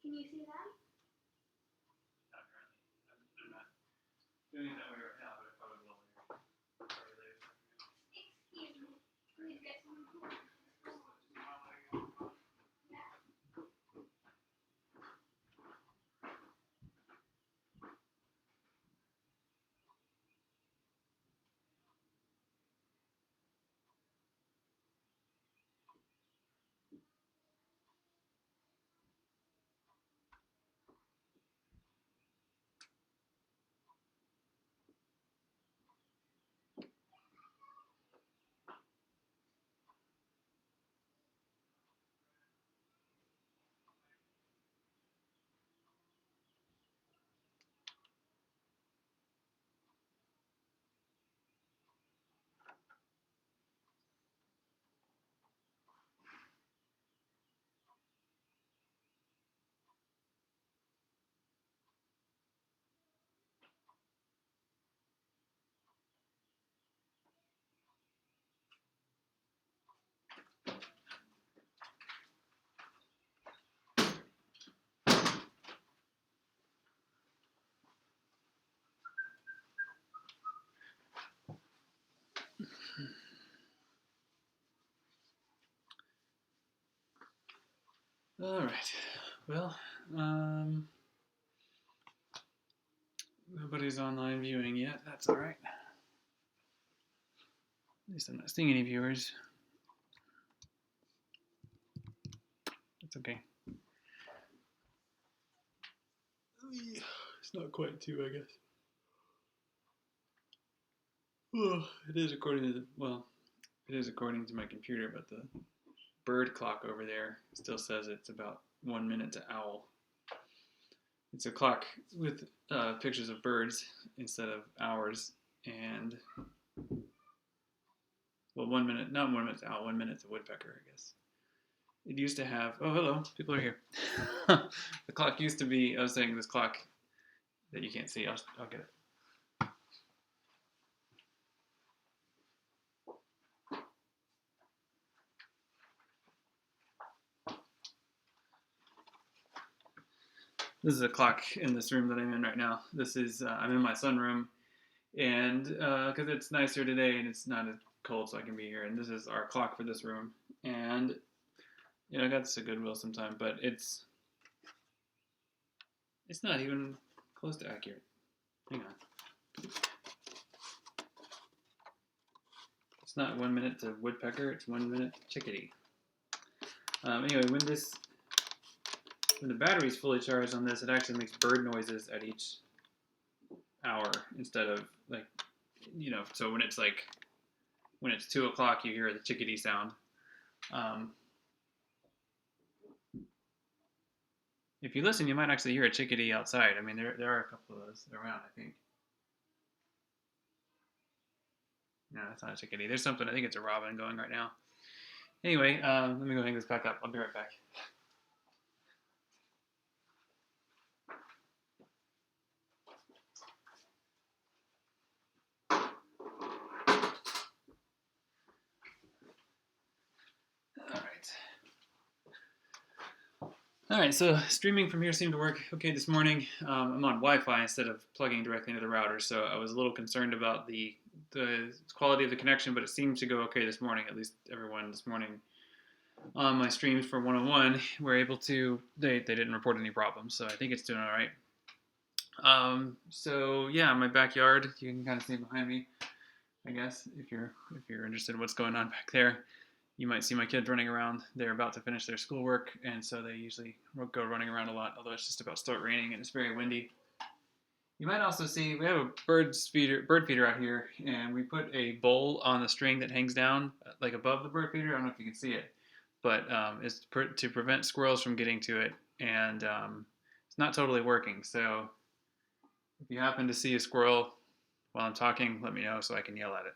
Can you see that? Not currently. I'm not doing it that way right now, but I probably will later. Excuse me. Please get some food. All right. Well, nobody's online viewing yet. That's all right. At least I'm not seeing any viewers. It's okay. It's not quite 2, I guess. Oh, it is according to it is according to my computer, but the bird clock over there still says it's about 1 minute to owl. It's a clock with pictures of birds instead of hours, and well, 1 minute, not 1 minute to owl, 1 minute to woodpecker, I guess. It used to have, oh, hello, people are here. The clock used to be, I was saying this clock that you can't see, I'll get it. This is a clock in this room that I'm in right now. This is, I'm in my sunroom, and because it's nicer today and it's not as cold, so I can be here. And this is our clock for this room. And, you know, I got this at Goodwill sometime, but it's not even close to accurate. Hang on. It's not 1 minute to woodpecker, it's 1 minute to chickadee. Anyway, when the battery's fully charged on this, it actually makes bird noises at each hour instead of, like, you know, so when it's 2 o'clock, you hear the chickadee sound. If you listen, you might actually hear a chickadee outside. I mean, there are a couple of those around, I think. No, that's not a chickadee. There's something, I think it's a robin going right now. Anyway, let me go hang this back up. I'll be right back. All right, so streaming from here seemed to work okay this morning. I'm on Wi-Fi instead of plugging directly into the router, so I was a little concerned about the quality of the connection, but it seemed to go okay this morning. At least everyone this morning on my streams for 101 were able to, they didn't report any problems, so I think it's doing all right. So yeah, my backyard, you can kind of see behind me, I guess, if you're interested in what's going on back there. You might see my kids running around. They're about to finish their schoolwork, and so they usually go running around a lot, although it's just about to start raining and it's very windy. You might also see we have a bird feeder out here, and we put a bowl on the string that hangs down like above the bird feeder. I don't know if you can see it, but it's to prevent squirrels from getting to it, and it's not totally working. So if you happen to see a squirrel while I'm talking, let me know so I can yell at it.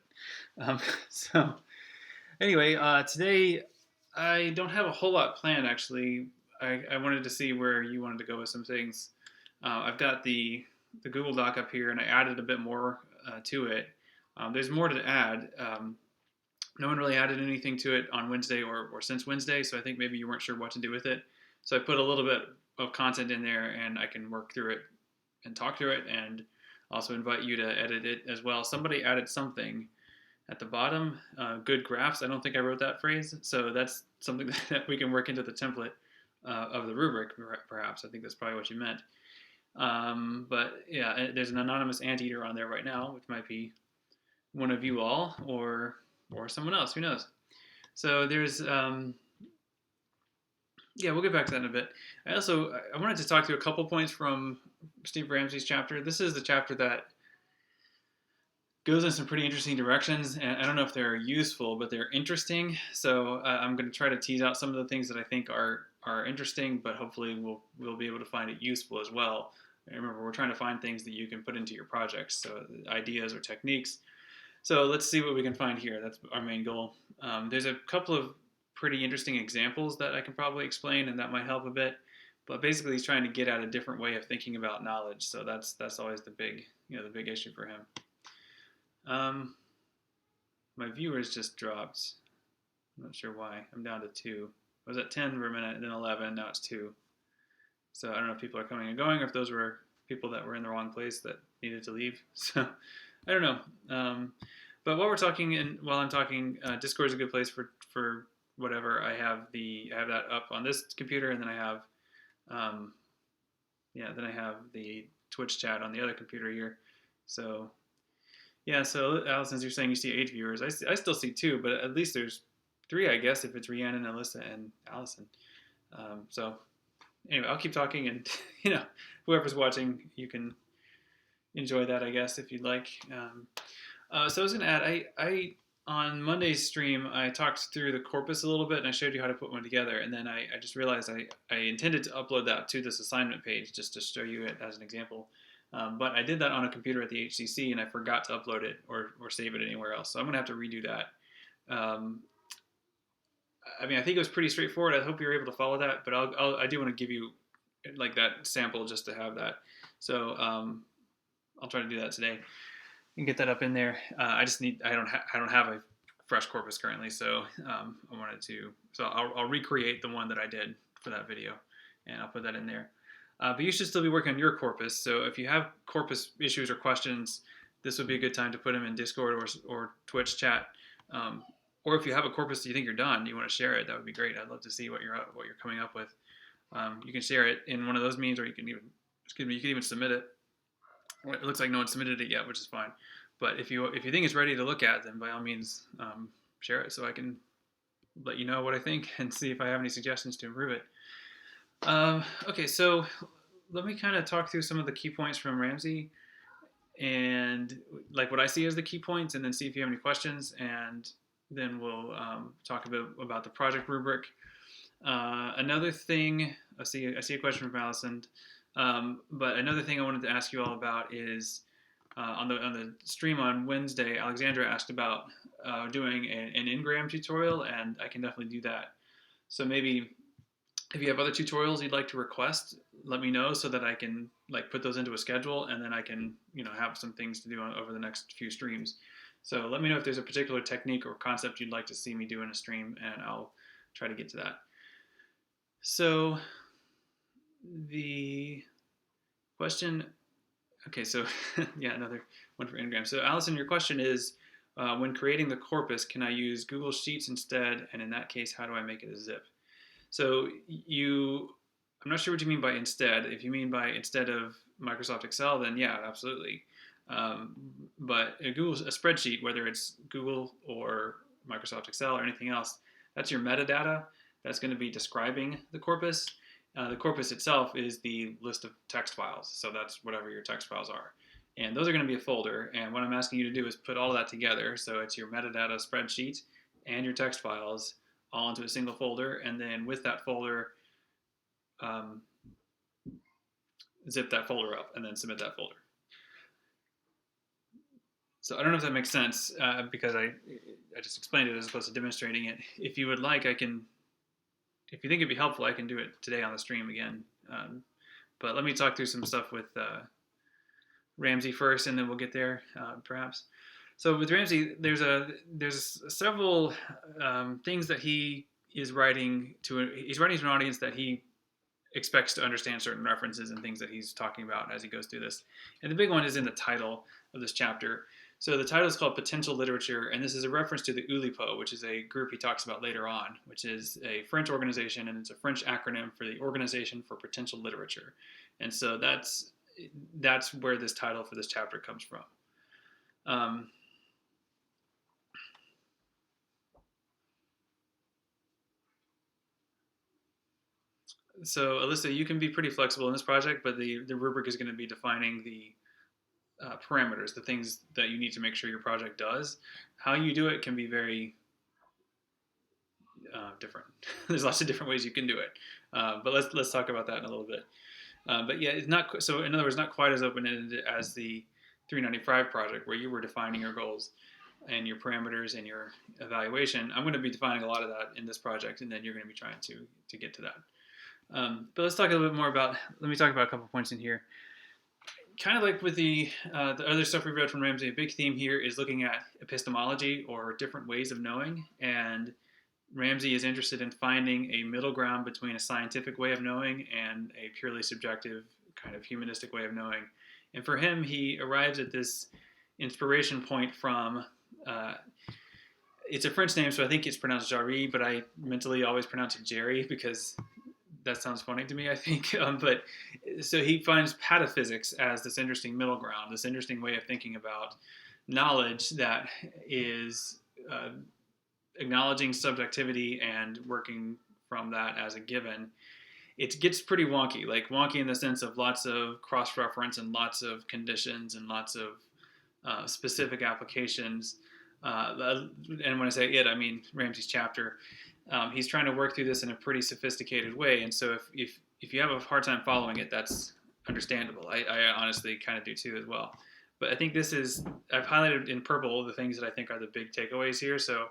So anyway, today I don't have a whole lot planned, actually. I wanted to see where you wanted to go with some things. I've got the Google Doc up here, and I added a bit more to it. There's more to add. No one really added anything to it on Wednesday or since Wednesday, so I think maybe you weren't sure what to do with it. So I put a little bit of content in there, and I can work through it and talk through it, and also invite you to edit it as well. Somebody added something at the bottom, good graphs. I don't think I wrote that phrase, so that's something that we can work into the template of the rubric, perhaps. I think that's probably what you meant. But yeah, there's an anonymous anteater on there right now, which might be one of you all, or someone else. Who knows? So there's yeah, we'll get back to that in a bit. I wanted to talk to a couple points from Steve Ramsey's chapter. This is the chapter that goes in some pretty interesting directions, and I don't know if they're useful, but they're interesting. So I'm going to try to tease out some of the things that I think are interesting, but hopefully we'll be able to find it useful as well. And remember, we're trying to find things that you can put into your projects, so ideas or techniques. So let's see what we can find here. That's our main goal. There's a couple of pretty interesting examples that I can probably explain, and that might help a bit. But basically, he's trying to get at a different way of thinking about knowledge. So that's always the big issue for him. My viewers just dropped. I'm not sure why. I'm down to 2. I was at 10 for a minute, then 11. Now it's 2. So I don't know if people are coming and going, or if those were people that were in the wrong place that needed to leave. So I don't know. But while I'm talking, Discord is a good place for whatever. I have that up on this computer, and then I have the Twitch chat on the other computer here. So yeah, so Allison, you're saying you see 8 viewers. I still see 2, but at least there's 3, I guess, if it's Rhiannon, Alyssa, and Allison. So anyway, I'll keep talking, and whoever's watching, you can enjoy that, I guess, if you'd like. So I was going to add, I on Monday's stream, I talked through the corpus a little bit, and I showed you how to put one together, and then I just realized I intended to upload that to this assignment page just to show you it as an example. But I did that on a computer at the HCC, and I forgot to upload it or save it anywhere else. So I'm going to have to redo that. I think it was pretty straightforward. I hope you're able to follow that, but I do want to give you like that sample just to have that. So I'll try to do that today and get that up in there. I don't have a fresh corpus currently, so I'll recreate the one that I did for that video, and I'll put that in there. But you should still be working on your corpus. So if you have corpus issues or questions, this would be a good time to put them in Discord or Twitch chat. Or if you have a corpus that you think you're done, you want to share it, that would be great. I'd love to see what you're coming up with. You can share it in one of those means, or you can even submit it. It looks like no one submitted it yet, which is fine. But if you think it's ready to look at, then by all means share it so I can let you know what I think and see if I have any suggestions to improve it. Okay, so let me kind of talk through some of the key points from Ramsey and like what I see as the key points, and then see if you have any questions, and then we'll talk a bit about the project rubric. Another thing, I see a question from Allison, but another thing I wanted to ask you all about is on the stream on Wednesday, Alexandra asked about doing an Ngram tutorial, and I can definitely do that. So maybe if you have other tutorials you'd like to request, let me know so that I can put those into a schedule, and then I can have some things to do over the next few streams. So let me know if there's a particular technique or concept you'd like to see me do in a stream, and I'll try to get to that. So the question, okay, so yeah, another one for Ngram. So Allison, your question is, when creating the corpus, can I use Google Sheets instead? And in that case, how do I make it a zip? So I'm not sure what you mean by instead. If you mean by instead of Microsoft Excel, then yeah, absolutely. But a spreadsheet, whether it's Google or Microsoft Excel or anything else, that's your metadata. That's going to be describing the corpus. The corpus itself is the list of text files. So that's whatever your text files are. And those are going to be a folder. And what I'm asking you to do is put all of that together. So it's your metadata spreadsheet and your text files all into a single folder. And then with that folder, zip that folder up and then submit that folder. So I don't know if that makes sense because I just explained it as opposed to demonstrating it. If you would like, if you think it'd be helpful, I can do it today on the stream again. But let me talk through some stuff with Ramsey first, and then we'll get there perhaps. So with Ramsey, there's several things that he is writing to. He's writing to an audience that he expects to understand certain references and things that he's talking about as he goes through this. And the big one is in the title of this chapter. So the title is called Potential Literature, and this is a reference to the Oulipo, which is a group he talks about later on, which is a French organization, and it's a French acronym for the Organization for Potential Literature. And so that's where this title for this chapter comes from. So Alyssa, you can be pretty flexible in this project, but the rubric is going to be defining the parameters, the things that you need to make sure your project does. How you do it can be very different. There's lots of different ways you can do it, but let's talk about that in a little bit. But yeah, it's not so. In other words, not quite as open-ended as the 395 project, where you were defining your goals and your parameters and your evaluation. I'm going to be defining a lot of that in this project, and then you're going to be trying to get to that. But let's talk a little bit more about. Let me talk about a couple points in here. Kind of like with the other stuff we read from Ramsey, a big theme here is looking at epistemology, or different ways of knowing. And Ramsey is interested in finding a middle ground between a scientific way of knowing and a purely subjective kind of humanistic way of knowing. And for him, he arrives at this inspiration point from, it's a French name, so I think it's pronounced Jarry, but I mentally always pronounce it Jerry because that sounds funny to me, I think. But so he finds pataphysics as this interesting middle ground, this interesting way of thinking about knowledge that is acknowledging subjectivity and working from that as a given. It gets pretty wonky, like wonky in the sense of lots of cross-reference and lots of conditions and lots of specific applications. And when I say it, I mean Ramsey's chapter. He's trying to work through this in a pretty sophisticated way, and so if you have a hard time following it, that's understandable. I honestly kind of do too as well. But I think I've highlighted in purple the things that I think are the big takeaways here. So,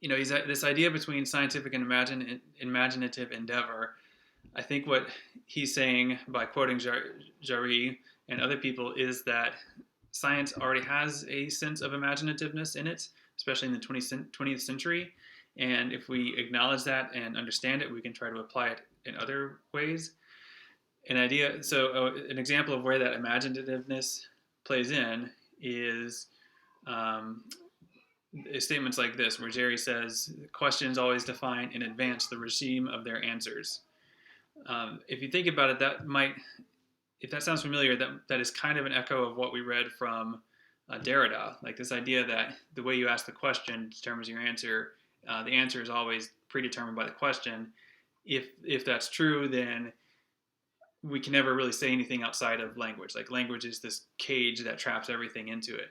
he's this idea between scientific and imaginative endeavor. I think what he's saying by quoting Jarry and other people is that science already has a sense of imaginativeness in it, especially in the 20th century. And if we acknowledge that and understand it, we can try to apply it in other ways. An example of where that imaginativeness plays in is statements like this, where Jerry says, questions always define in advance the regime of their answers. If you think about it, if that sounds familiar, that is kind of an echo of what we read from Derrida, like this idea that the way you ask the question determines your answer. The answer is always predetermined by the question. If that's true, then we can never really say anything outside of language. Like language is this cage that traps everything into it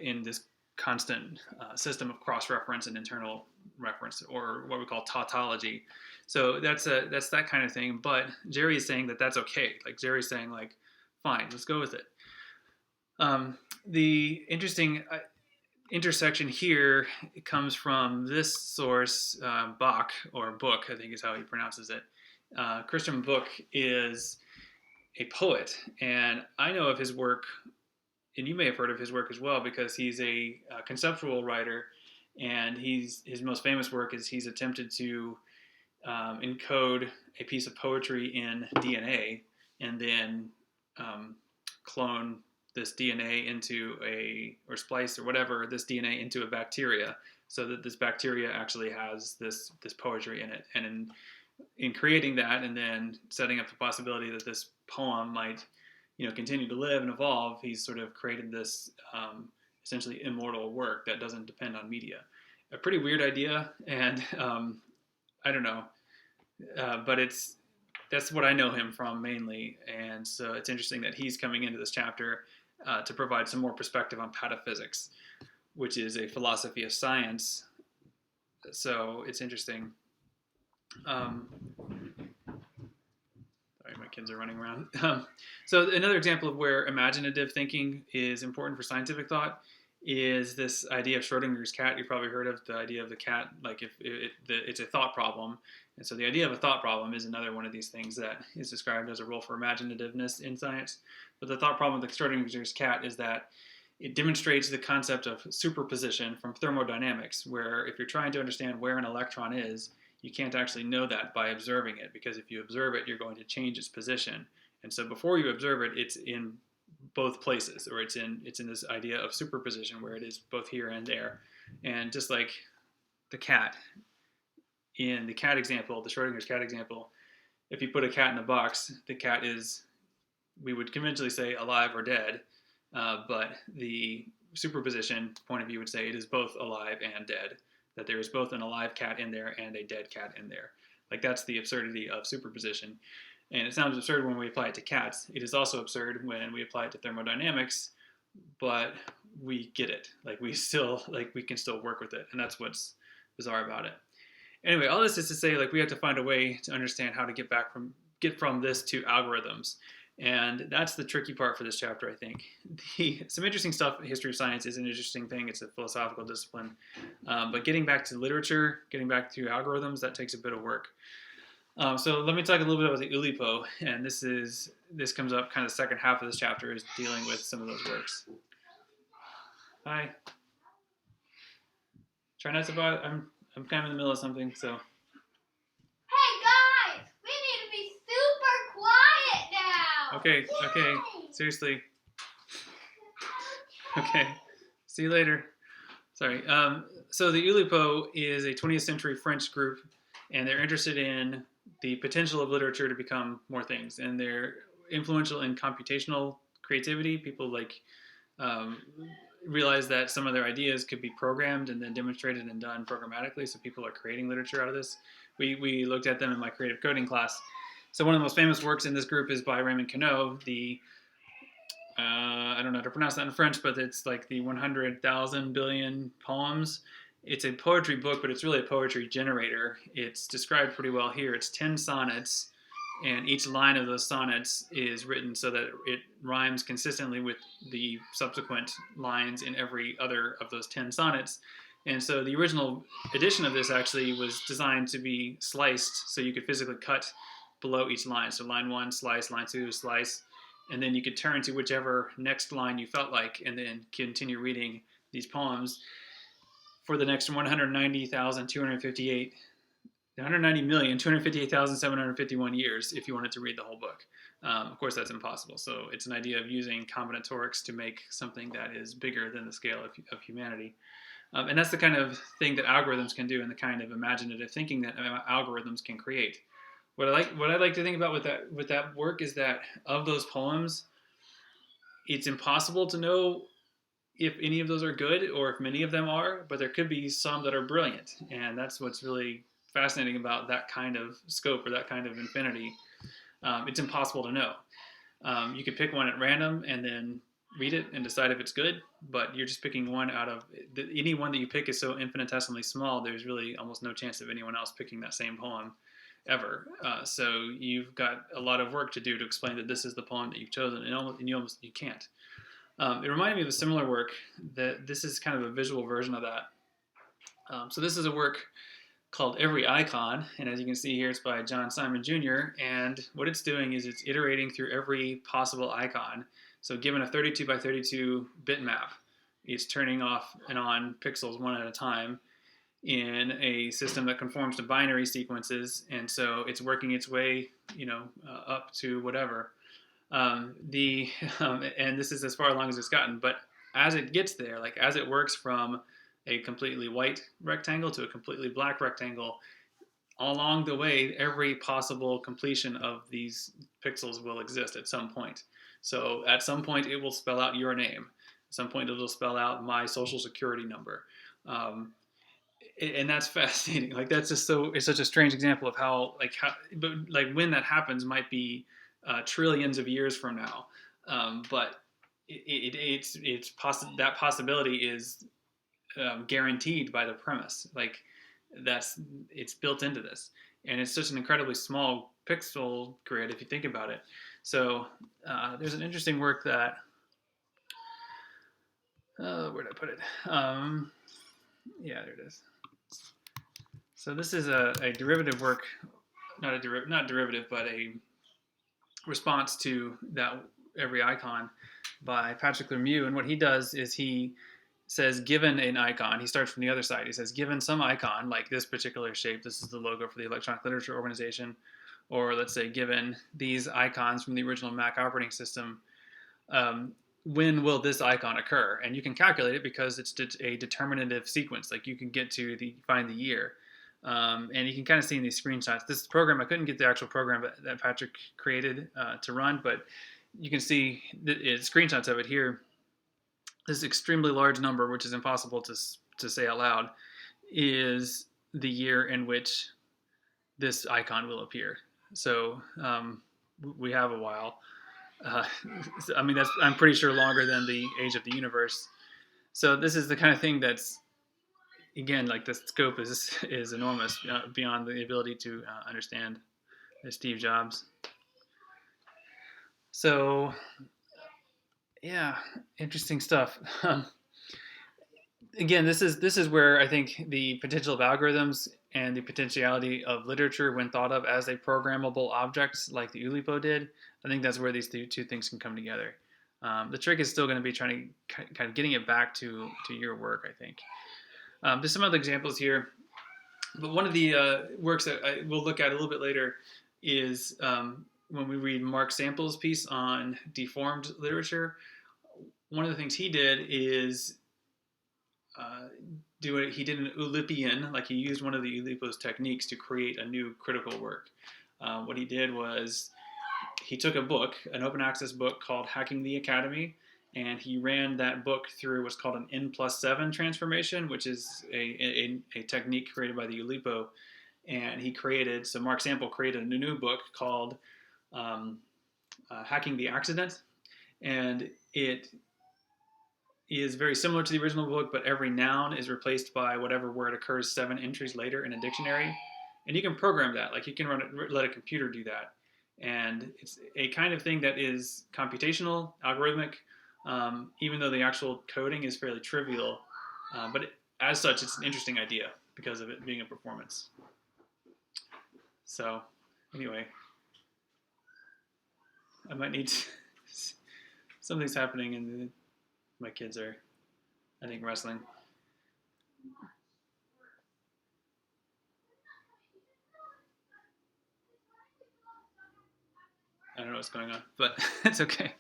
in this constant system of cross-reference and internal reference, or what we call tautology. So that's that kind of thing. But Jerry is saying that that's okay. Like Jerry's saying, like, fine, let's go with it. The interesting intersection here comes from this source, Bach, or Book, I think is how he pronounces it. Christian Book is a poet, and I know of his work, and you may have heard of his work as well, because he's a conceptual writer, and his most famous work is he's attempted to encode a piece of poetry in DNA and then clone this DNA or splice or whatever this DNA into a bacteria, so that this bacteria actually has this poetry in it. And in creating that, and then setting up the possibility that this poem might, continue to live and evolve, he's sort of created this essentially immortal work that doesn't depend on media. A pretty weird idea, and I don't know, but that's what I know him from mainly, and so it's interesting that he's coming into this chapter to provide some more perspective on pataphysics, which is a philosophy of science. So it's interesting. Sorry, my kids are running around. So another example of where imaginative thinking is important for scientific thought is this idea of Schrodinger's cat. You've probably heard of the idea of the cat, like it's a thought problem. And so the idea of a thought problem is another one of these things that is described as a role for imaginativeness in science. But the thought problem with Schrodinger's cat is that it demonstrates the concept of superposition from thermodynamics, where if you're trying to understand where an electron is, you can't actually know that by observing it, because if you observe it, you're going to change its position. And so before you observe it, it's in both places, or it's in this idea of superposition where it is both here and there. And just like the cat, in the cat example, the Schrodinger's cat example, if you put a cat in a box, the cat is, we would conventionally say, alive or dead, but the superposition point of view would say it is both alive and dead, that there is both an alive cat in there and a dead cat in there. Like, that's the absurdity of superposition. And it sounds absurd when we apply it to cats. It is also absurd when we apply it to thermodynamics, but we get it. Like, we can still work with it, and that's what's bizarre about it. Anyway, all this is to say, like, we have to find a way to understand how to get from this to algorithms. And that's the tricky part for this chapter, I think. Some interesting stuff. History of science is an interesting thing. It's a philosophical discipline. But getting back to literature, getting back to algorithms, that takes a bit of work. So let me talk a little bit about the Oulipo. And this comes up kind of the second half of this chapter, is dealing with some of those works. Hi. Try not to bother. I'm kind of in the middle of something, so. Hey guys, we need to be super quiet now. Okay, seriously. Okay, see you later. Sorry. So the Oulipo is a 20th century French group, and they're interested in the potential of literature to become more things, and they're influential in computational creativity. People realize that some of their ideas could be programmed and then demonstrated and done programmatically, so people are creating literature out of this. We looked at them in my creative coding class. So one of the most famous works in this group is by Raymond Queneau, I don't know how to pronounce that in French, but it's like the 100,000 billion poems. It's a poetry book, but it's really a poetry generator. It's described pretty well here. It's 10 sonnets, and each line of those sonnets is written so that it rhymes consistently with the subsequent lines in every other of those 10 sonnets. And so the original edition of this actually was designed to be sliced, so you could physically cut below each line. So line 1, slice, line 2, slice, and then you could turn to whichever next line you felt like, and then continue reading these poems for the next 190,258,751 years if you wanted to read the whole book. Of course, that's impossible. So it's an idea of using combinatorics to make something that is bigger than the scale of humanity. And that's the kind of thing that algorithms can do, and the kind of imaginative thinking that algorithms can create. What I like to think about with that work is that of those poems, it's impossible to know if any of those are good or if many of them are, but there could be some that are brilliant, and that's what's really fascinating about that kind of scope, or that kind of infinity. It's impossible to know. You could pick one at random and then read it and decide if it's good, but you're just picking one out of any one that you pick is so infinitesimally small. There's really almost no chance of anyone else picking that same poem ever. So you've got a lot of work to do to explain that this is the poem that you've chosen, and you can't. It reminded me of a similar work that this is kind of a visual version of that. So this is a work called Every Icon, and as you can see here, it's by John Simon Jr., and what it's doing is it's iterating through every possible icon. So given a 32 by 32 bitmap, it's turning off and on pixels one at a time in a system that conforms to binary sequences, and so it's working its way, up to whatever. And this is as far along as it's gotten, but as it gets there, like as it works from a completely white rectangle to a completely black rectangle, along the way, every possible completion of these pixels will exist at some point. So at some point, it will spell out your name. At some point, it'll spell out my social security number. And that's fascinating. Like, that's just it's such a strange example of but when that happens might be trillions of years from now. But that possibility is guaranteed by the premise. Like, it's built into this, and it's such an incredibly small pixel grid if you think about it. So there's an interesting work that where did I put it? Yeah, there it is. So this is a derivative work, not derivative, but a response to that Every Icon by Patrick Lemieux. And what he does is he says given an icon, he starts from the other side. He says given some icon like this particular shape, this is the logo for the Electronic Literature Organization, or let's say given these icons from the original Mac operating system, when will this icon occur? And you can calculate it because it's a determinative sequence. Like you can get to find the year. And you can kind of see in these screenshots. This program, I couldn't get the actual program that Patrick created to run, but you can see screenshots of it here. This extremely large number, which is impossible to say out loud, is the year in which this icon will appear. So we have a while. I mean, I'm pretty sure longer than the age of the universe. So this is the kind of thing that's, again, like the scope is enormous beyond the ability to understand Steve Jobs. So yeah, interesting stuff. Again, this is where I think the potential of algorithms and the potentiality of literature, when thought of as a programmable object like the Oulipo did, I think that's where these two things can come together. The trick is still going to be trying to kind of getting it back to your work, I think. There's some other examples here, but one of the works that we'll look at a little bit later is when we read Mark Sample's piece on deformed literature. One of the things he did is he did an Oulipian, like he used one of the Oulipo's techniques to create a new critical work. What he did was he took a book, an open access book called Hacking the Academy, and he ran that book through what's called an N+7 transformation, which is a technique created by the Oulipo. And Mark Sample created a new book called Hacking the Accident. And it is very similar to the original book, but every noun is replaced by whatever word occurs 7 entries later in a dictionary. And you can program that, like you can let a computer do that. And it's a kind of thing that is computational, algorithmic, even though the actual coding is fairly trivial. But as such, it's an interesting idea because of it being a performance. So anyway, I might need something's happening and my kids are, I think, wrestling. I don't know what's going on, but it's okay.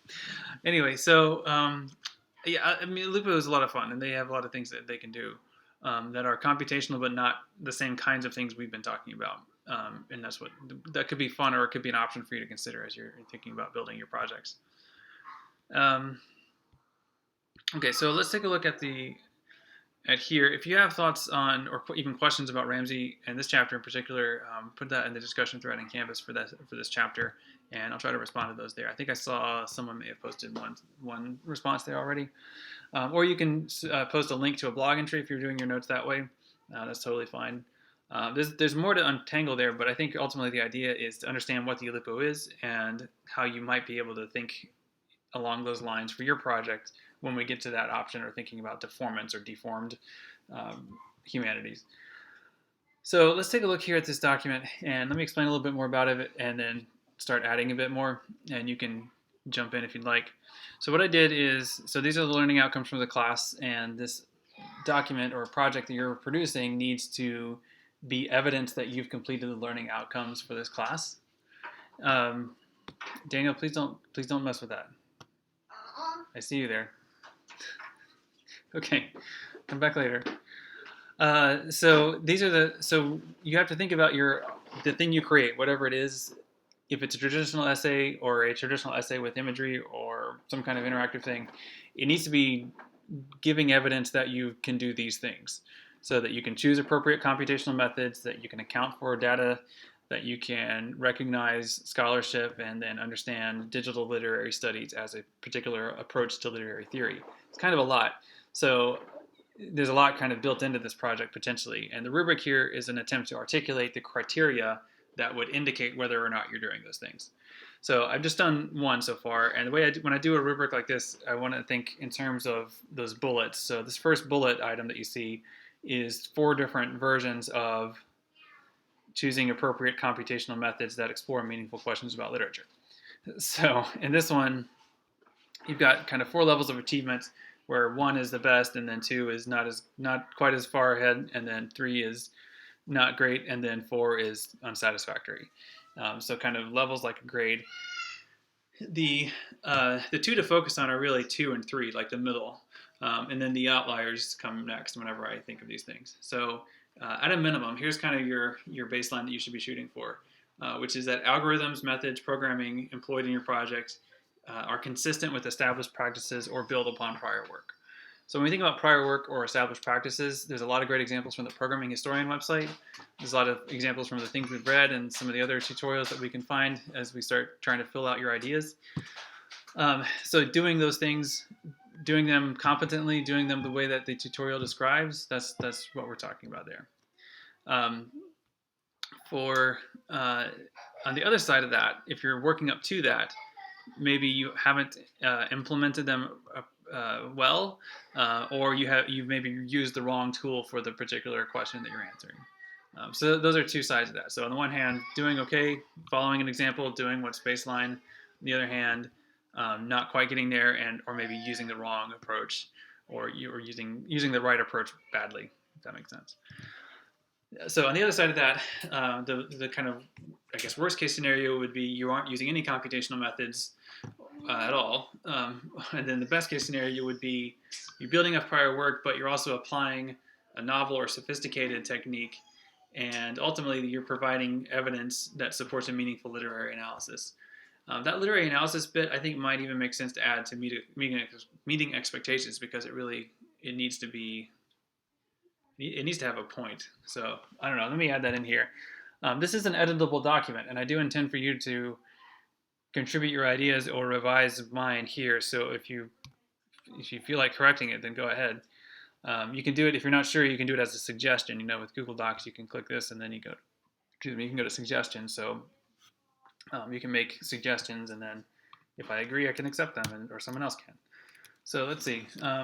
Anyway, so yeah, I mean, Oulipo is a lot of fun, and they have a lot of things that they can do that are computational, but not the same kinds of things we've been talking about. And that could be fun, or it could be an option for you to consider as you're thinking about building your projects. Okay, so let's take a look at here. If you have thoughts on, or even questions about Ramsey and this chapter in particular, put that in the discussion thread in Canvas for this chapter, and I'll try to respond to those there. I think I saw someone may have posted one response there already. Or you can post a link to a blog entry if you're doing your notes that way. That's totally fine. There's more to untangle there, but I think ultimately the idea is to understand what the Oulipo is and how you might be able to think along those lines for your project when we get to that option, or thinking about deformance or deformed humanities. So let's take a look here at this document, and let me explain a little bit more about it, and then start adding a bit more, and you can jump in if you'd like. So what I did is, these are the learning outcomes from the class, and this document or project that you're producing needs to be evidence that you've completed the learning outcomes for this class. Daniel, please don't mess with that. I see you there. Okay, come back later. So you have to think about the thing you create, whatever it is. If it's a traditional essay or a traditional essay with imagery or some kind of interactive thing, it needs to be giving evidence that you can do these things, so that you can choose appropriate computational methods, that you can account for data, that you can recognize scholarship, and then understand digital literary studies as a particular approach to literary theory. It's kind of a lot. So there's a lot kind of built into this project potentially. And the rubric here is an attempt to articulate the criteria that would indicate whether or not you're doing those things. So I've just done one so far. And the way when I do a rubric like this, I want to think in terms of those bullets. So this first bullet item that you see is 4 different versions of choosing appropriate computational methods that explore meaningful questions about literature. So in this one, you've got kind of 4 levels of achievement. where 1 is the best, and then 2 is not quite as far ahead, and then 3 is not great, and then 4 is unsatisfactory. So kind of levels like a grade. The 2 to focus on are really 2 and 3, like the middle, and then the outliers come next whenever I think of these things. So at a minimum, here's kind of your baseline that you should be shooting for, which is that algorithms, methods, programming employed in your project are consistent with established practices or build upon prior work. So when we think about prior work or established practices, there's a lot of great examples from the Programming Historian website. There's a lot of examples from the things we've read and some of the other tutorials that we can find as we start trying to fill out your ideas. So doing those things, doing them competently, doing them the way that the tutorial describes, that's what we're talking about there. On the other side of that, if you're working up to that, maybe you haven't implemented them well, or you've maybe used the wrong tool for the particular question that you're answering. So those are two sides of that. So on the one hand, doing okay, following an example, doing what's baseline. On the other hand, not quite getting there, or maybe using the wrong approach, or you're using the right approach badly, if that makes sense. So on the other side of that, the kind of, I guess, worst case scenario would be you aren't using any computational methods at all. And then the best case scenario would be you're building up prior work, but you're also applying a novel or sophisticated technique, and ultimately you're providing evidence that supports a meaningful literary analysis. That literary analysis bit, I think, might even make sense to add to meeting expectations, because it needs to have a point. So I don't know. Let me add that in here. This is an editable document, and I do intend for you to contribute your ideas or revise mine here. So if you feel like correcting it, then go ahead. You can do it if you're not sure. You can do it as a suggestion. With Google Docs, you can click this, and then you can go to suggestions. So you can make suggestions, and then if I agree, I can accept them, or someone else can. So let's see. I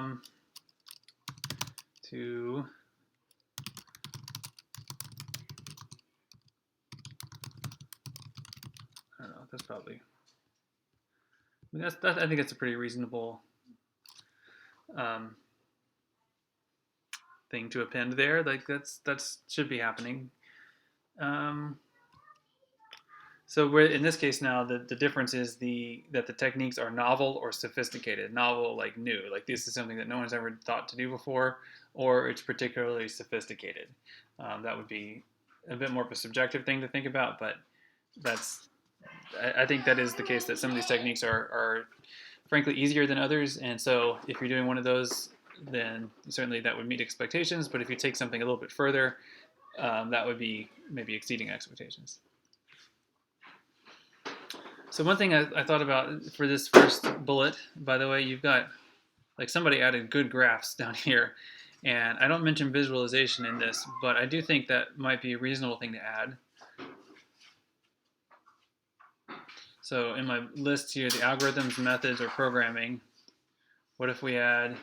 don't know. That's probably. I think that's a pretty reasonable thing to append there. Like that's should be happening. So we're in this case now, the difference is that the techniques are novel or sophisticated. Novel, like new, like this is something that no one's ever thought to do before, or it's particularly sophisticated. That would be a bit more of a subjective thing to think about, but I think that is the case, that some of these techniques are frankly easier than others, and so if you're doing one of those, then certainly that would meet expectations. But if you take something a little bit further, that would be maybe exceeding expectations. So one thing I thought about for this first bullet, by the way, you've got, like, somebody added good graphs down here, and I don't mention visualization in this, but I do think that might be a reasonable thing to add. So in my list here, the algorithms, methods, or programming, what if we add,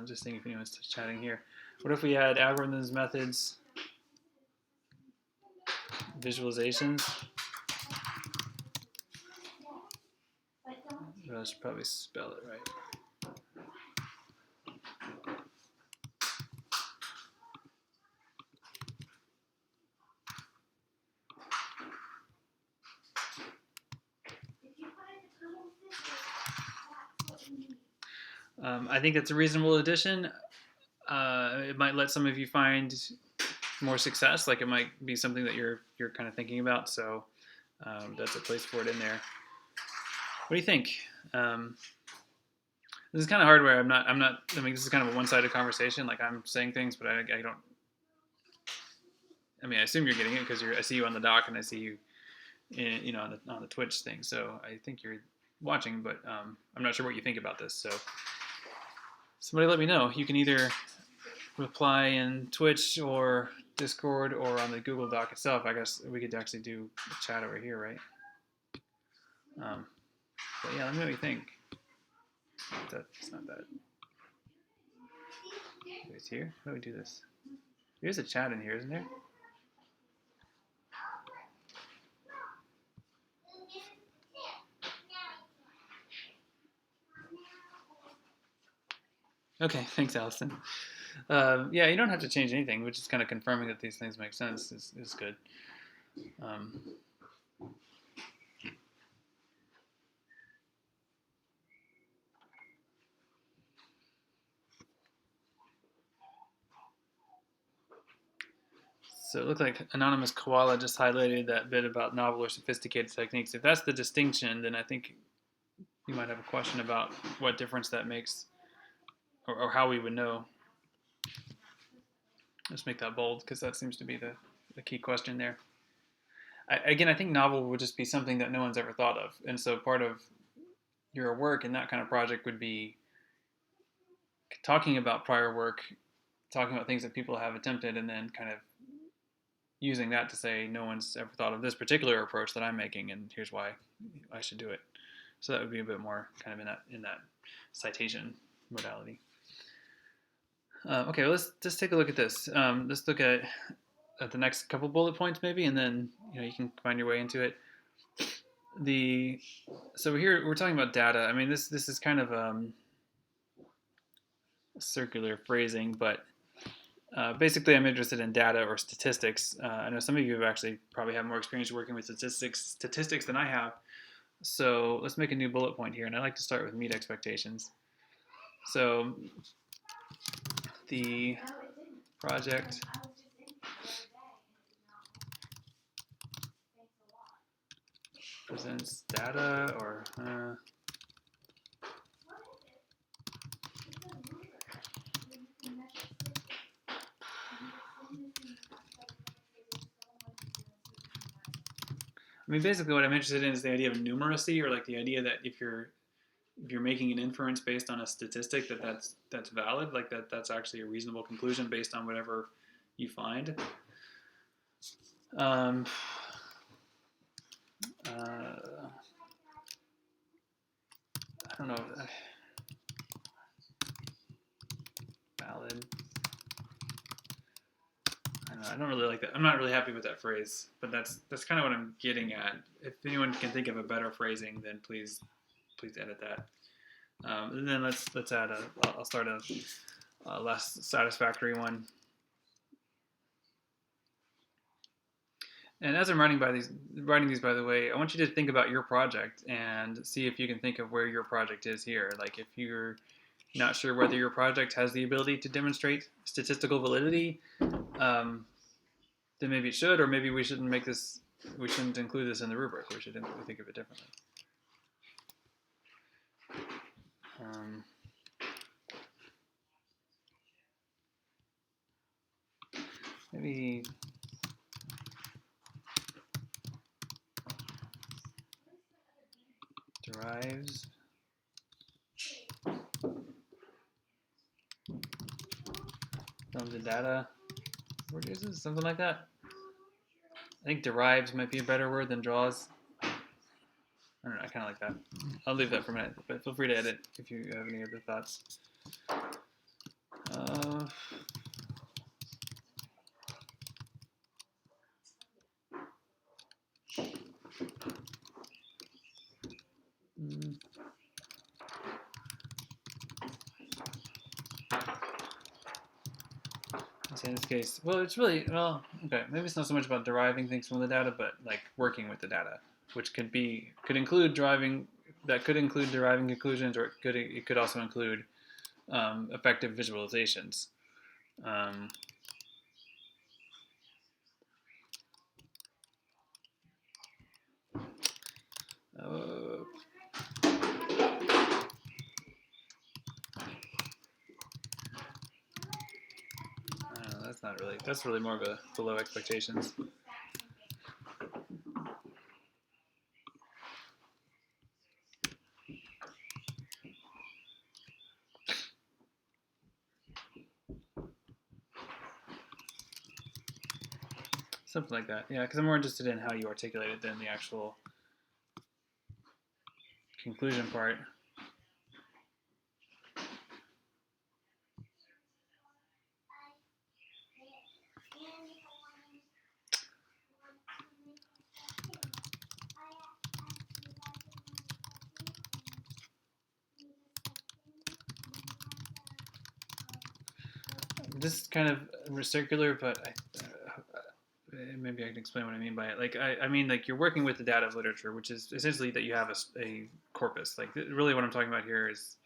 just thinking if anyone's chatting here, what if we add algorithms, methods, visualizations? I should probably spell it right. I think that's a reasonable addition. It might let some of you find more success. Like, it might be something that you're kind of thinking about. So that's a place for it in there. What do you think? This is kind of hard where I'm not. I mean, this is kind of a one-sided conversation. Like, I'm saying things, but I don't. I mean, I assume you're getting it because I see you on the doc and I see you, on the Twitch thing. So I think you're watching, but I'm not sure what you think about this. So somebody let me know. You can either reply in Twitch or Discord or on the Google Doc itself. I guess we could actually do a chat over here, right? But yeah, let me know what you think. That's not that. It's here. How do we do this? There's a chat in here, isn't there? Okay, thanks, Allison. Yeah, you don't have to change anything, which is kind of confirming that these things make sense is good. Um, so it looked like Anonymous Koala just highlighted that bit about novel or sophisticated techniques. If that's the distinction, then I think you might have a question about what difference that makes, or how we would know. Let's make that bold because that seems to be the key question there. I think novel would just be something that no one's ever thought of, and so part of your work in that kind of project would be talking about prior work, talking about things that people have attempted, and then kind of using that to say no one's ever thought of this particular approach that I'm making, and here's why I should do it. So that would be a bit more kind of in that citation modality. Okay, well, let's just take a look at this. Let's look at the next couple bullet points maybe, and then you can find your way into it. So here we're talking about data. I mean, this is kind of circular phrasing, but basically I'm interested in data or statistics. I know some of you have actually probably have more experience working with statistics than I have. So let's make a new bullet point here, and I like to start with meet expectations. So the project presents data or I mean, basically what I'm interested in is the idea of numeracy, or like the idea that if you're making an inference based on a statistic, that's valid, like that's actually a reasonable conclusion based on whatever you find. I don't know. Valid. I don't really like that. I'm not really happy with that phrase, but that's kind of what I'm getting at. If anyone can think of a better phrasing, then please edit that. And then let's add I'll start a less satisfactory one. And as I'm writing these, by the way, I want you to think about your project and see if you can think of where your project is here. Like if you're not sure whether your project has the ability to demonstrate statistical validity, then maybe it should, or maybe we shouldn't include this in the rubric. We should think of it differently. Maybe derives from the data produces, something like that. I think derives might be a better word than draws. I don't know, I kind of like that. I'll leave that for a minute, but feel free to edit if you have any other thoughts. In this case, well, it's really, okay, maybe it's not so much about deriving things from the data, but like working with the data, which could include deriving conclusions, or it could also include effective visualizations. That's really more of a below expectations. Something like that, yeah, because I'm more interested in how you articulate it than the actual conclusion part. this is kind of circular, but maybe I can explain what I mean by it. Like, I mean, like you're working with the data of literature, which is essentially that you have a corpus. Like, really, what I'm talking about here is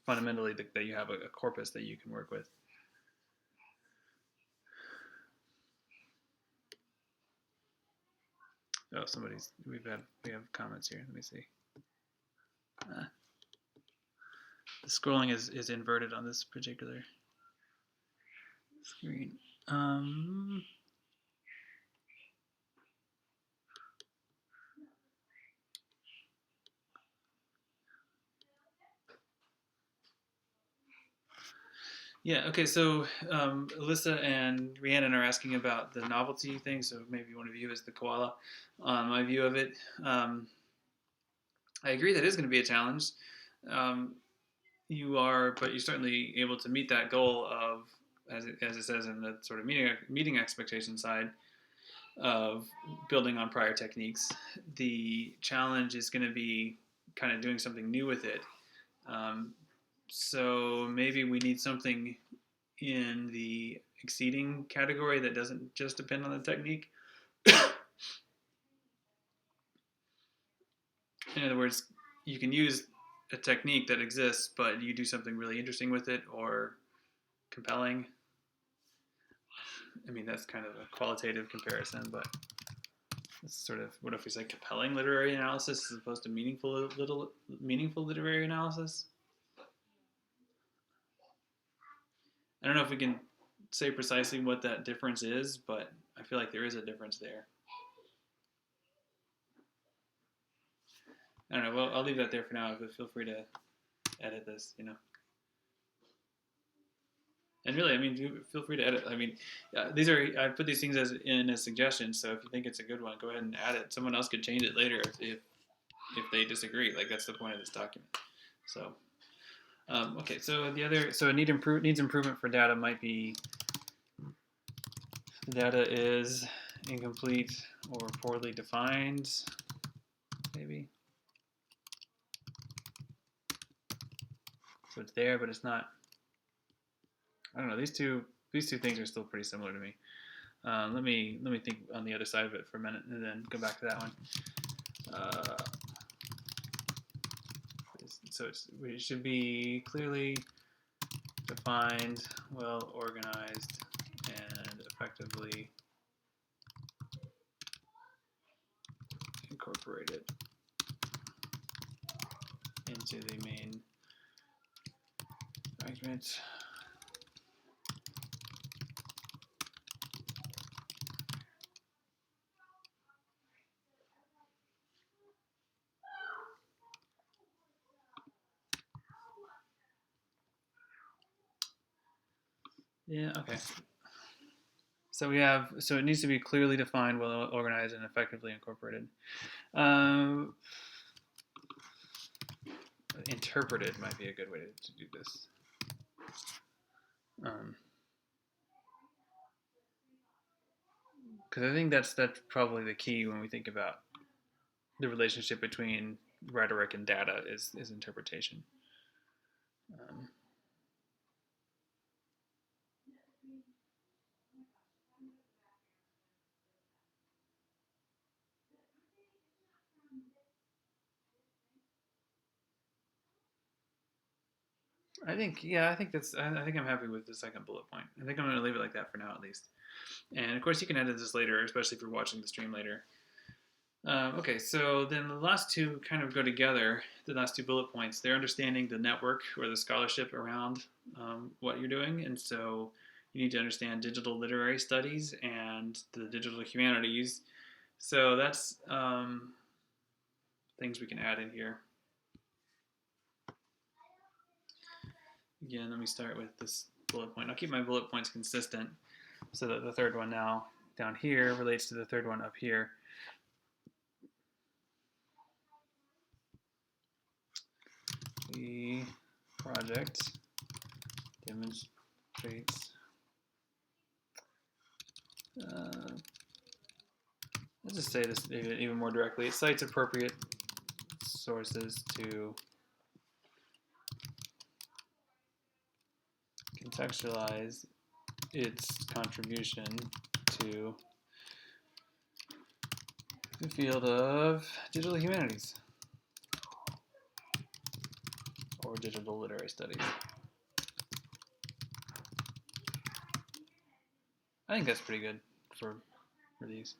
fundamentally that you have a corpus that you can work with. Oh, we have comments here. Let me see. The scrolling is inverted on this particular screen. Yeah, okay, so Alyssa and Rhiannon are asking about the novelty thing, so maybe one of you is the koala. My view of it, I agree that is going to be a challenge. But you're certainly able to meet that goal of, as it says in the sort of meeting expectation side, of building on prior techniques. The challenge is going to be kind of doing something new with it. So maybe we need something in the exceeding category that doesn't just depend on the technique. In other words, you can use a technique that exists, but you do something really interesting with it or compelling. I mean, that's kind of a qualitative comparison, but it's sort of, what if we say compelling literary analysis as opposed to meaningful literary analysis? I don't know if we can say precisely what that difference is, but I feel like there is a difference there. I don't know. Well, I'll leave that there for now, but feel free to edit this, And really, I mean, feel free to edit. I mean, I put these things as suggestions, so if you think it's a good one, go ahead and add it. Someone else could change it later if they disagree. Like, that's the point of this document. So, okay. So it needs improvement for data might be the data is incomplete or poorly defined, maybe. So it's there, but it's not. I don't know. These two things are still pretty similar to me. Let me think on the other side of it for a minute, and then go back to that one. So it should be clearly defined, well organized, and effectively incorporated into the main argument. Yeah, okay. So it needs to be clearly defined, well organized, and effectively incorporated. Interpreted might be a good way to do this. Because I think that's probably the key when we think about the relationship between rhetoric and data is interpretation. I think I'm happy with the second bullet point. I think I'm going to leave it like that for now, at least. And of course, you can edit this later, especially if you're watching the stream later. Okay, so then the last two kind of go together. The last two bullet points, they're understanding the network or the scholarship around what you're doing, and so you need to understand digital literary studies and the digital humanities. So that's things we can add in here. Again, let me start with this bullet point. I'll keep my bullet points consistent so that the third one now down here relates to the third one up here. The project demonstrates let's just say this even more directly. It cites appropriate sources to contextualize its contribution to the field of digital humanities or digital literary studies. I think that's pretty good for these.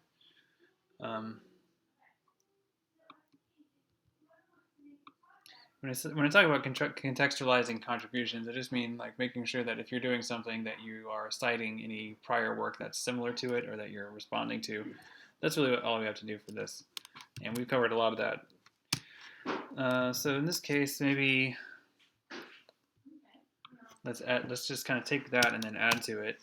When I talk about contextualizing contributions, I just mean like making sure that if you're doing something that you are citing any prior work that's similar to it or that you're responding to. That's really all we have to do for this. And we've covered a lot of that. So in this case, maybe let's just kind of take that and then add to it.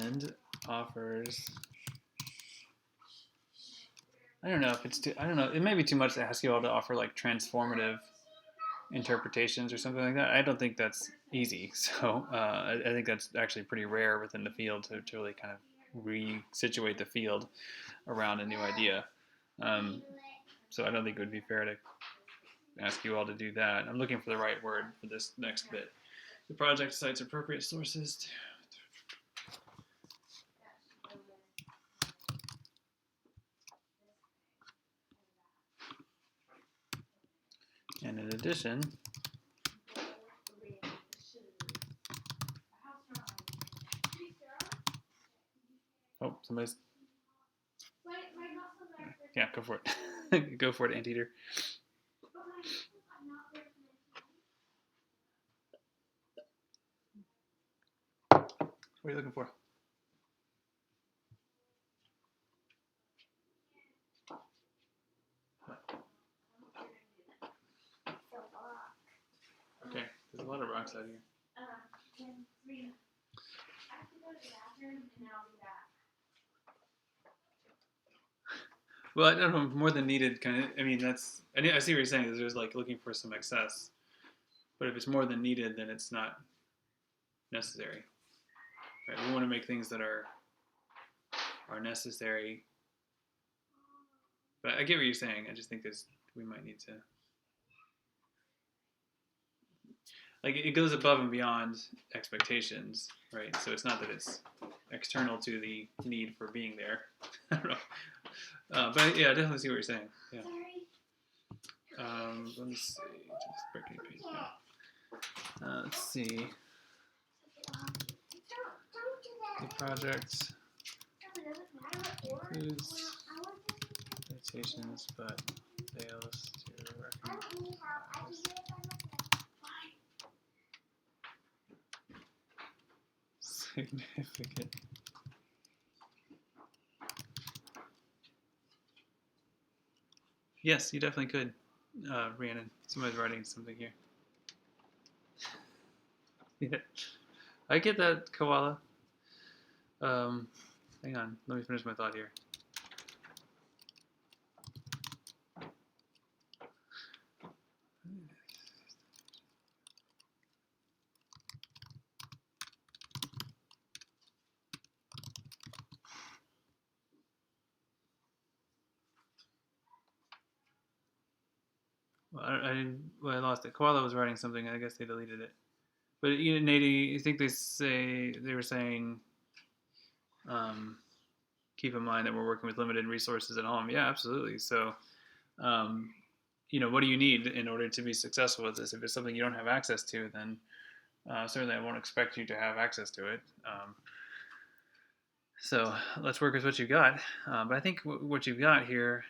And offers, I don't know if it's too, I don't know, it may be too much to ask you all to offer like transformative interpretations or something like that. I don't think that's easy. So I think that's actually pretty rare within the field to really kind of resituate the field around a new idea. So I don't think it would be fair to ask you all to do that. I'm looking for the right word for this next bit. The project cites appropriate sources. And in addition, oh, somebody's, yeah, go for it. Go for it, Anteater. What are you looking for? Okay, there's a lot of rocks out here. Well, I don't know, more than needed kind of, I mean, that's, I see what you're saying, is there's like looking for some excess. But if it's more than needed, then it's not necessary. Right? We want to make things that are necessary. But I get what you're saying. I just think we might need to, like, it goes above and beyond expectations, right? So it's not that it's external to the need for being there. I don't know. But yeah, I definitely see what you're saying. Yeah. Let me see. Just breaking a page now. Let's see. The project includes citations, but fails to recognize significant. Yes, you definitely could, Rhiannon. Somebody's writing something here. Yeah, I get that, Koala. Hang on, let me finish my thought here. Well, I lost it. Koala was writing something. I guess they deleted it. But you know, Nady, you think they were saying, keep in mind that we're working with limited resources at home. Yeah, absolutely. So, you know, what do you need in order to be successful with this? If it's something you don't have access to, then certainly I won't expect you to have access to it. So let's work with what you've got. But I think what you've got here,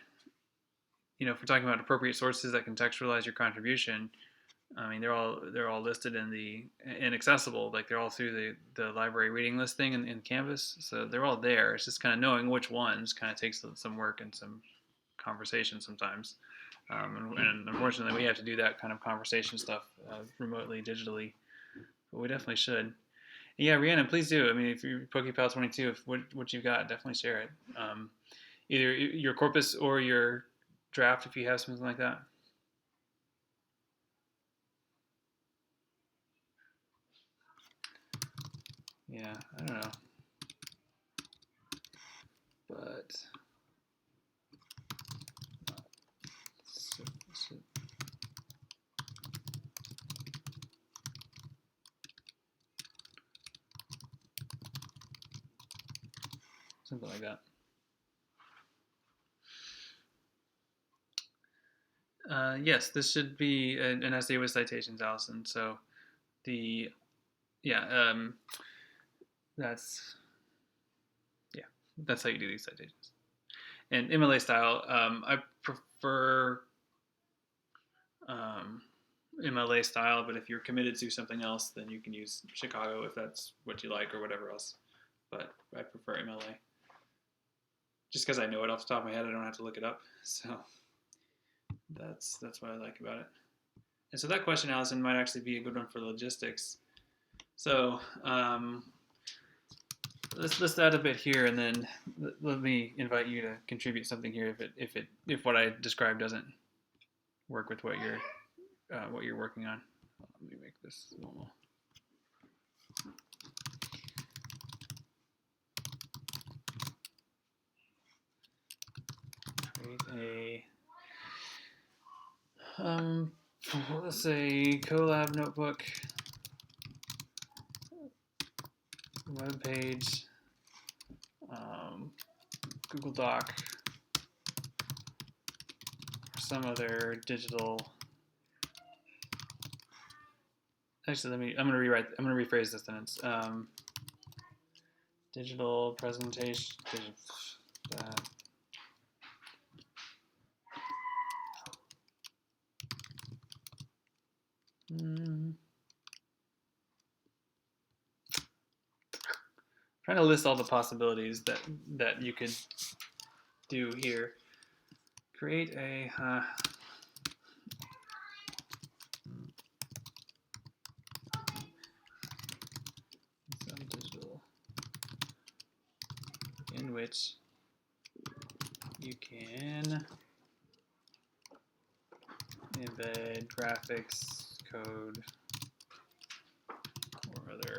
you know, if we're talking about appropriate sources that contextualize your contribution, I mean, they're all listed in accessible, like they're all through the library reading list thing in Canvas. So they're all there. It's just kind of knowing which ones kind of takes some work and some conversation sometimes. And unfortunately, we have to do that kind of conversation stuff remotely, digitally. But we definitely should. Yeah, Rhiannon, please do. I mean, if you're PokePal22, if what you've got, definitely share it. Either your corpus or your draft, if you have something like that. Yeah, I don't know. But something like that. Yes, this should be an essay with citations, Allison. So that's how you do these citations. And MLA style, I prefer MLA style, but if you're committed to something else, then you can use Chicago if that's what you like or whatever else. But I prefer MLA. Just because I know it off the top of my head, I don't have to look it up. So that's what I like about it. And so that question, Allison, might actually be a good one for logistics. So let's add a bit here, and then let me invite you to contribute something here if what I described doesn't work with what you're working on. Let me make this normal. Create a let's say Colab notebook web page, Google Doc, or some other digital. Actually, I'm going to rephrase this sentence. Digital presentation. Trying to list all the possibilities that you could do here. Create a some digital in which you can embed graphics, code, or other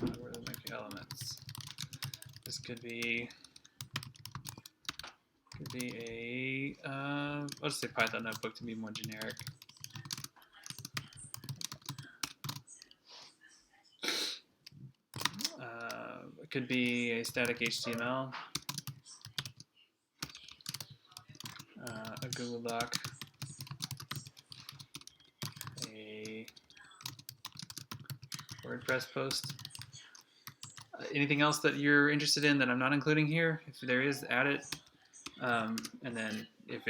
algorithmic elements. This could be a let's say Python notebook to be more generic. It could be a static HTML, a Google Doc, a WordPress post. Anything else that you're interested in that I'm not including here? If there is, add it. And then if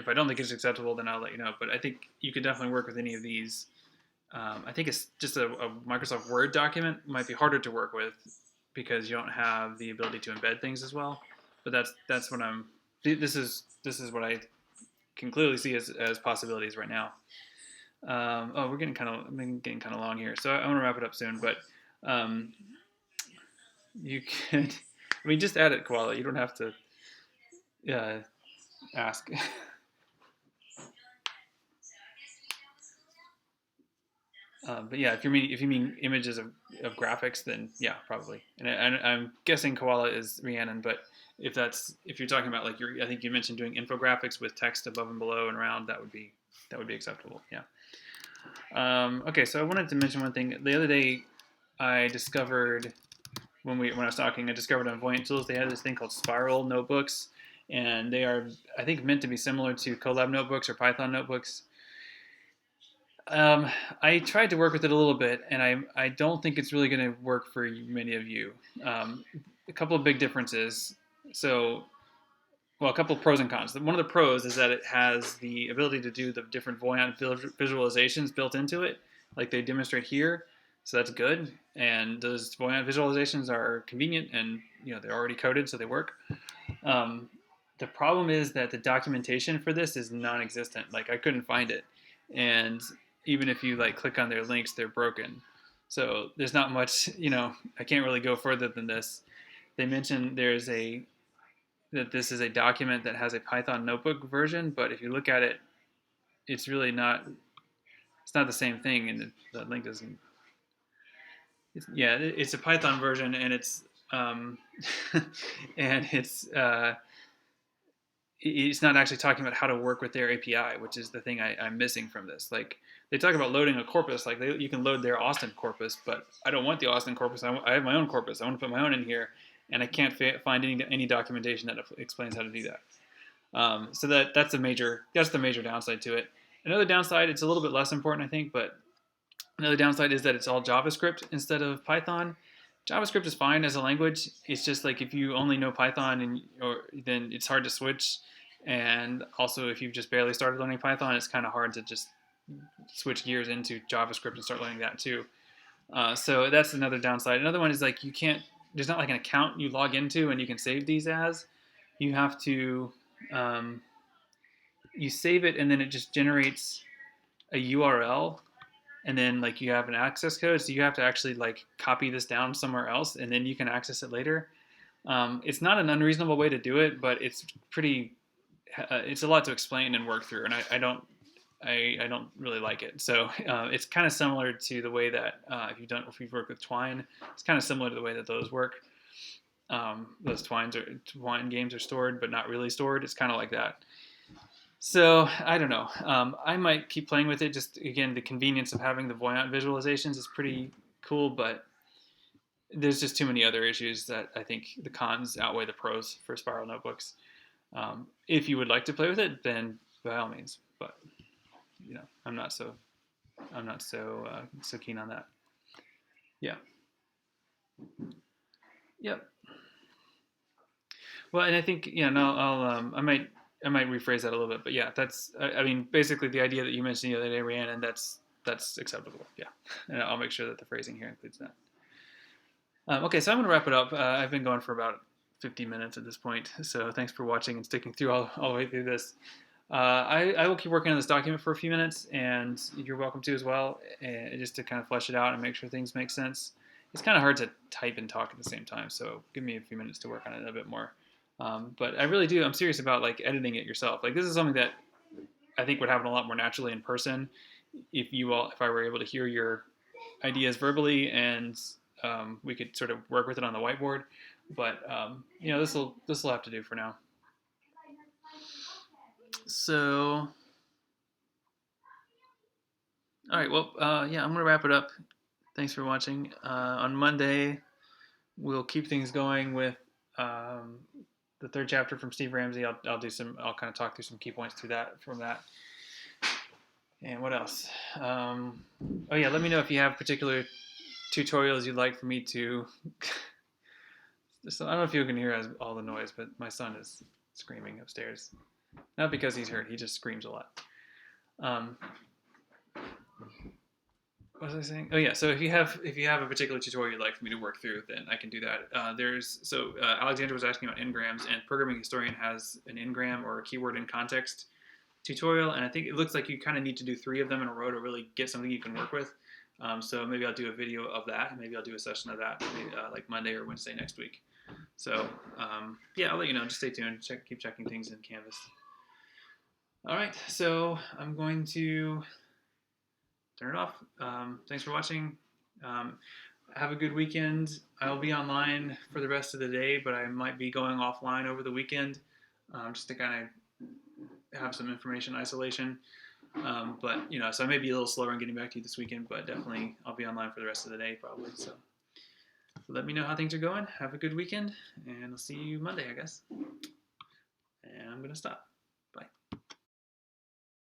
I don't think it's acceptable, then I'll let you know. But I think you could definitely work with any of these. I think it's just a Microsoft Word document might be harder to work with because you don't have the ability to embed things as well. But that's what this is what I can clearly see as possibilities right now. We're getting kind of long here, so I want to wrap it up soon. But you could, just add it, Koala. You don't have to ask. But yeah, if you mean images of graphics, then yeah, probably. And I'm guessing Koala is Rhiannon, but if you're talking about like I think you mentioned doing infographics with text above and below and around, that would be acceptable. Yeah. Okay, so I wanted to mention one thing. The other day, I discovered when I was talking, I discovered on Voyant Tools they had this thing called Spiral notebooks, and they are, I think, meant to be similar to Colab notebooks or Python notebooks. I tried to work with it a little bit, and I don't think it's really going to work for many of you. A couple of big differences. So, well, a couple of pros and cons. One of the pros is that it has the ability to do the different Voyant visualizations built into it, like they demonstrate here. So that's good. And those Voyant visualizations are convenient, and they're already coded, so they work. The problem is that the documentation for this is non-existent. Like I couldn't find it, and even if you like click on their links, they're broken. So there's not much, I can't really go further than this. They mentioned that this is a document that has a Python notebook version, but if you look at it, it's really not, it's not the same thing, and the link doesn't, it's a Python version, and it's, and it's not actually talking about how to work with their API, which is the thing I'm missing from this. Like they talk about loading a corpus, like you can load their Austin corpus, but I don't want the Austin corpus. I have my own corpus. I want to put my own in here, and I can't find any documentation that explains how to do that. So that's the major downside to it. Another downside, it's a little bit less important, I think, but another downside is that it's all JavaScript instead of Python. JavaScript is fine as a language. It's just like if you only know Python then it's hard to switch. And also, if you've just barely started learning Python, it's kind of hard to just switch gears into JavaScript and start learning that too. So that's another downside. Another one is like there's not like an account you log into and you can save these as. You have to you save it and then it just generates a URL, and then like you have an access code, so you have to actually like copy this down somewhere else and then you can access it later. It's not an unreasonable way to do it, but it's it's a lot to explain and work through, and I don't really like it. So it's kind of similar to the way that if you've worked with Twine, it's kind of similar to the way that those work. Those Twine games are stored but not really stored. It's kind of like that. So I don't know. I might keep playing with it. Just again, the convenience of having the Voyant visualizations is pretty cool, but there's just too many other issues that I think the cons outweigh the pros for Spiral notebooks. If you would like to play with it, then by all means. But I'm not so keen on that. Yeah. Yep. Well, and I think I might rephrase that a little bit, but yeah, that's I mean basically the idea that you mentioned the other day, Rhiannon, that's acceptable. Yeah, and I'll make sure that the phrasing here includes that. Okay, so I'm going to wrap it up. I've been going for about 50 minutes at this point, so thanks for watching and sticking through all the way through this. I will keep working on this document for a few minutes, and you're welcome to as well, just to kind of flesh it out and make sure things make sense. It's kind of hard to type and talk at the same time, so give me a few minutes to work on it a bit more. But I really do. I'm serious about like editing it yourself. Like this is something that I think would happen a lot more naturally in person if I were able to hear your ideas verbally and we could sort of work with it on the whiteboard. But this will have to do for now. So, all right. Well, yeah, I'm gonna wrap it up. Thanks for watching. On Monday, we'll keep things going with the third chapter from Steve Ramsey. I'll kind of talk through some key points from that. And what else? Oh yeah, let me know if you have particular tutorials you'd like for me to. So I don't know if you can hear all the noise, but my son is screaming upstairs. Not because he's hurt; he just screams a lot. What was I saying? Oh yeah, so if you have a particular tutorial you'd like for me to work through, then I can do that. Alexandra was asking about n-grams, and Programming Historian has an n-gram or a keyword in context tutorial, and I think it looks like you kind of need to do 3 of them in a row to really get something you can work with. So maybe I'll do a video of that, and maybe I'll do a session of that, maybe, like Monday or Wednesday next week. So yeah, I'll let you know. Just stay tuned. Keep checking things in Canvas. All right, so I'm going to turn it off. Thanks for watching. Have a good weekend. I'll be online for the rest of the day, but I might be going offline over the weekend just to kind of have some information isolation. But so I may be a little slower in getting back to you this weekend, but definitely I'll be online for the rest of the day probably. So let me know how things are going. Have a good weekend, and I'll see you Monday, I guess. And I'm gonna stop.